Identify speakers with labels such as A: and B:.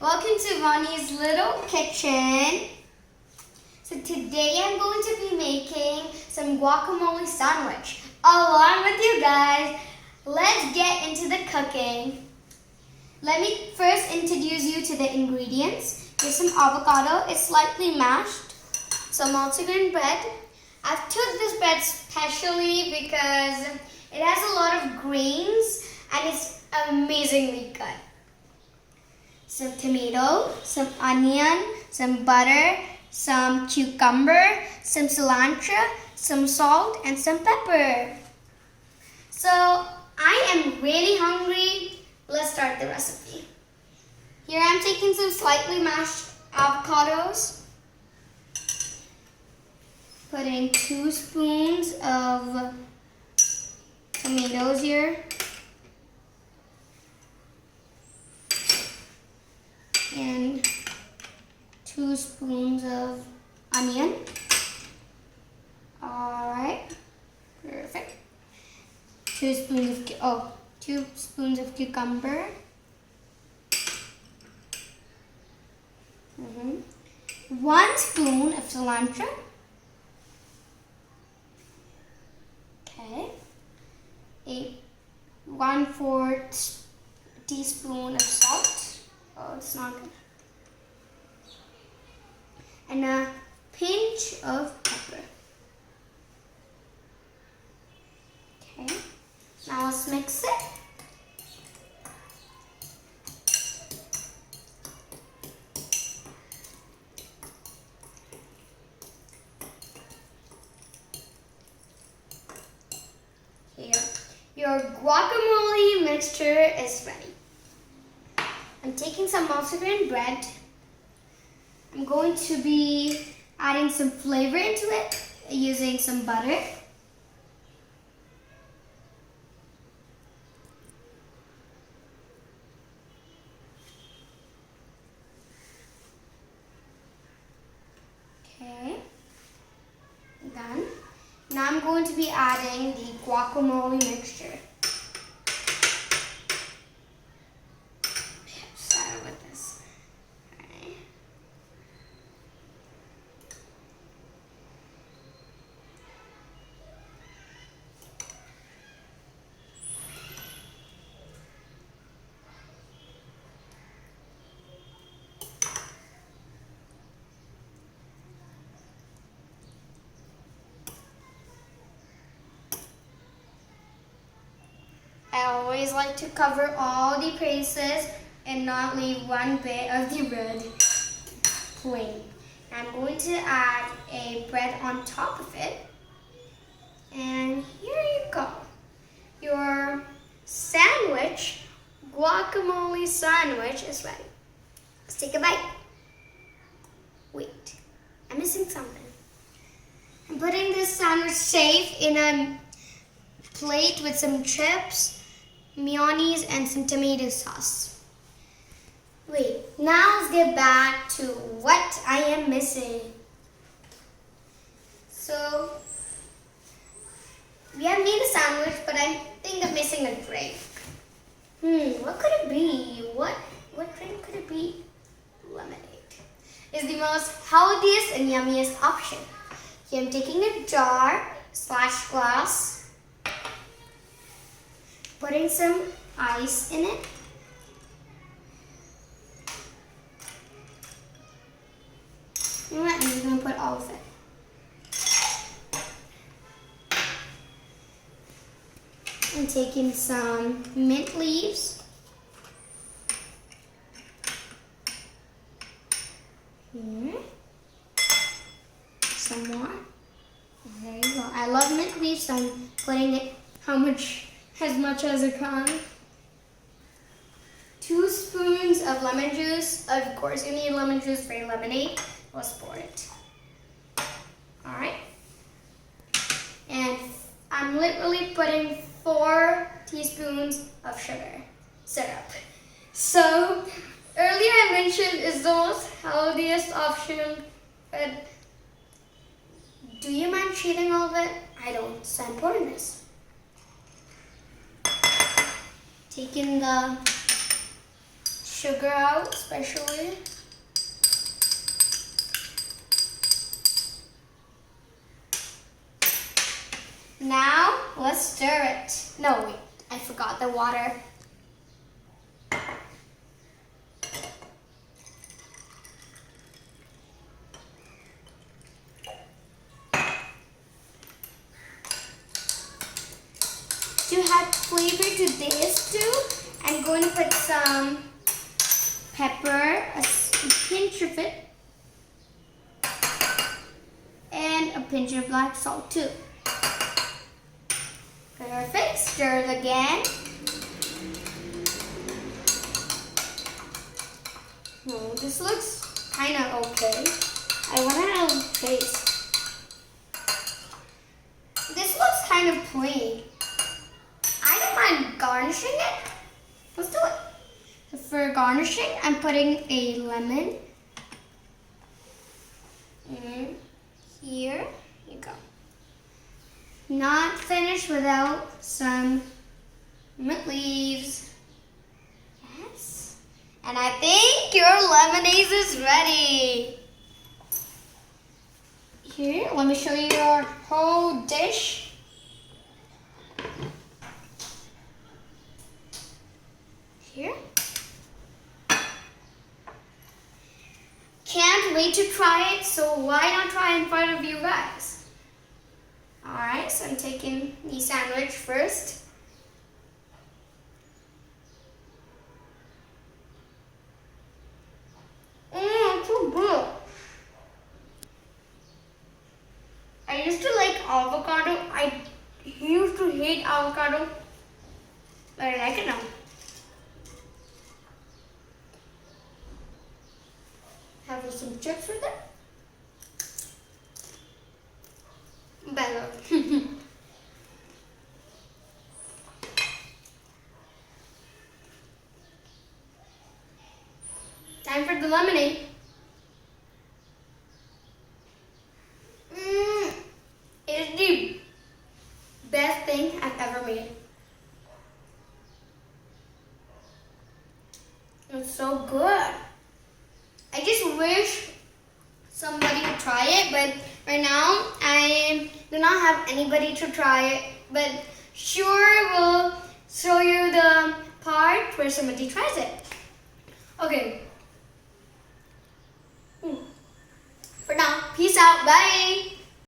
A: Welcome to Vaani's little kitchen. So today I'm going to be making some guacamole sandwich along with you guys. Let's get into the cooking. Let me first introduce you to the ingredients. Here's some avocado. It's slightly mashed. Some multigrain bread. I've took this bread specially because it has a lot of grains and it's amazingly good. Some tomato, some onion, some butter, some cucumber, some cilantro, some salt, and some pepper. So I am really hungry. Let's start the recipe. Here I'm taking some slightly mashed avocados. Putting 2 spoons of tomatoes here. And 2 spoons of onion. Alright, perfect. 2 spoons of cucumber. 1 spoon of cilantro. Okay. 1/4 teaspoon of salt. Oh, it's not good. And a pinch of pepper. Okay. Now let's mix it. Here. Your guacamole mixture is ready. I'm taking some multigrain bread. I'm going to be adding some flavor into it using some butter. Okay, done. Now I'm going to be adding the guacamole mixture. Start with this. Okay. I always like to cover all the places and not leave one bit of the bread plain. I'm going to add a bread on top of it. And here you go. Your sandwich, guacamole sandwich is ready. Let's take a bite. Wait, I'm missing something. I'm putting this sandwich safe in a plate with some chips, mayonnaise, and some tomato sauce. Wait, now let's get back to what I am missing. So, we have made a sandwich, but I think I'm missing a drink. What could it be? What drink could it be? Lemonade is the most healthiest and yummiest option. Here I'm taking a jar/glass. Putting some ice in it. You know what? I'm just going to put all of it. I'm taking some mint leaves. Here. Some more. There you go. I love mint leaves, so I'm putting it as much as I can. 2 spoons of lemon juice. Of course, you need lemon juice for your lemonade. Let's pour it. Alright. And I'm literally putting 4 teaspoons of syrup. So, earlier I mentioned it's the most healthiest option, but do you mind cheating all of it? I don't, so I'm pouring this. Taking the sugar out, especially. Now, let's stir it. No, wait, I forgot the water. To add flavor to this too, I'm going to put some pepper, a pinch of it, and a pinch of black salt too. Perfect. Stir it again. This looks kind of okay. I want to taste. This looks kind of plain. I don't mind garnishing it. Let's do it. So for garnishing, I'm putting a lemon. Here you go. Not finished without some mint leaves. Yes. And I think your lemonade is ready. Here, let me show you your whole dish. Here. Can't wait to try it, so why not try in front of you guys? Alright, so I'm taking the sandwich first. It's so good. I used to like avocado. I used to hate avocado, but I like it now. Have some chips with it. Better. Time for the lemonade. It's the best thing I've ever made. It's so good. I just wish somebody would try it, but right now I do not have anybody to try it. But sure, we'll show you the part where somebody tries it. Okay. For now, peace out. Bye.